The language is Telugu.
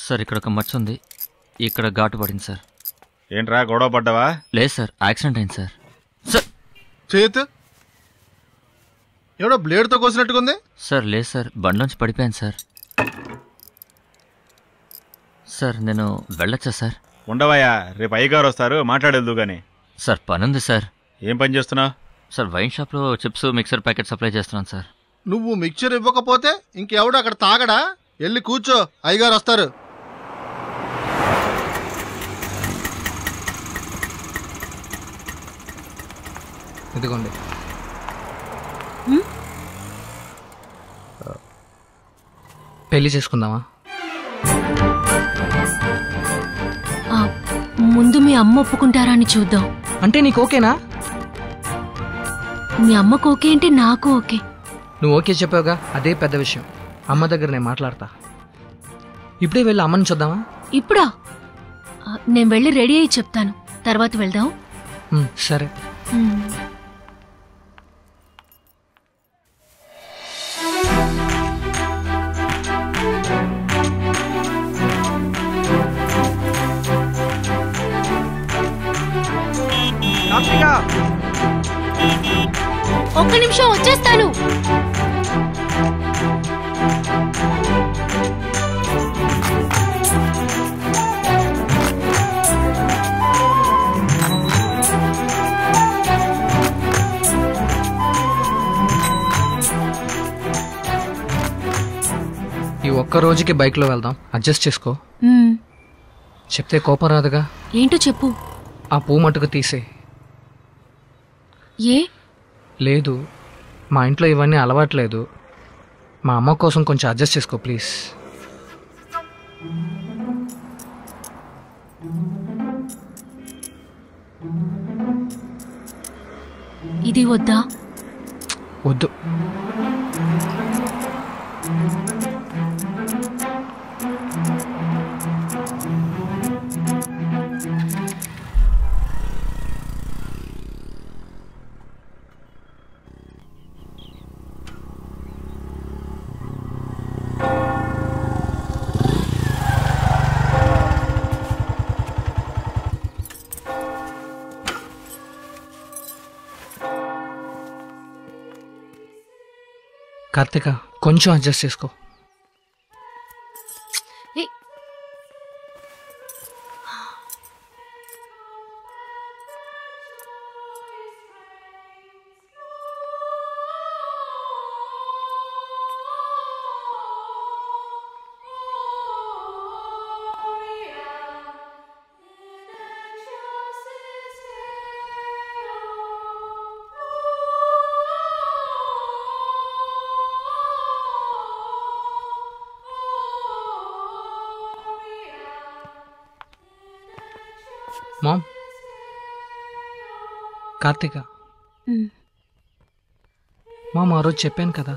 సార్ ఇక్కడ ఒక మచ్చ ఉంది, ఇక్కడ ఘాటు పడింది సార్. ఏంట్రా గొడవ పడ్డావా? లేదు సార్, యాక్సిడెంట్ అయింది సార్. సార్ చేతు ఎవడో బ్లేడ్తో కోసినట్టుకుంది సార్. లేదు సార్, బండిలోంచి పడిపోయాను సార్. సార్ నేను వెళ్ళొచ్చా సార్? ఉండవయ్యా, రేపు అయ్యగారు వస్తారు, మాట్లాడేదు గాని. సార్ పనుంది సార్. ఏం పని చేస్తున్నావు? సార్ వైన్ షాప్లో చిప్స్ మిక్సర్ ప్యాకెట్ సప్లై చేస్తున్నాను సార్. నువ్వు మిక్చర్ ఇవ్వకపోతే ఇంకెవడు అక్కడ తాగడా? వెళ్ళి కూర్చో, అయ్యగారు వస్తారు. ఇదిగోండి. పెళ్లి చేసుకుందామా? ముందు మీ అమ్మ ఒప్పుకుంటారా అని చూద్దాం. అంటే నీకు ఓకేనా? మీ అమ్మకు ఓకే అంటే నాకు ఓకే. నువ్వు ఓకే చెప్పావుగా, అదే పెద్ద విషయం. అమ్మ దగ్గర నేను మాట్లాడతా. ఇప్పుడే వెళ్ళి అమ్మని చూద్దామా? ఇప్పుడా? నేను వెళ్ళి రెడీ అయ్యి చెప్తాను, తర్వాత వెళ్దాం. సరే. ఒక్క నిమిషం వచ్చేస్తాను. ఈ ఒక్క రోజుకి బైక్లో వెళ్దాం, అడ్జస్ట్ చేసుకో. చెప్తే కోపం రాదుగా? ఏంటో చెప్పు. ఆ పూ మటుకు తీసే. ఏ? లేదు, మా ఇంట్లో ఇవన్నీ అలవాట్లేదు. మా అమ్మ కోసం కొంచెం అడ్జస్ట్ చేసుకో ప్లీజ్. ఇది వద్దా? వద్దు. కార్తిక, కొంచెం అడ్జస్ట్ చేసుకో. మామ్, కార్తిక, మామ్ ఆ రోజు చెప్పాను కదా.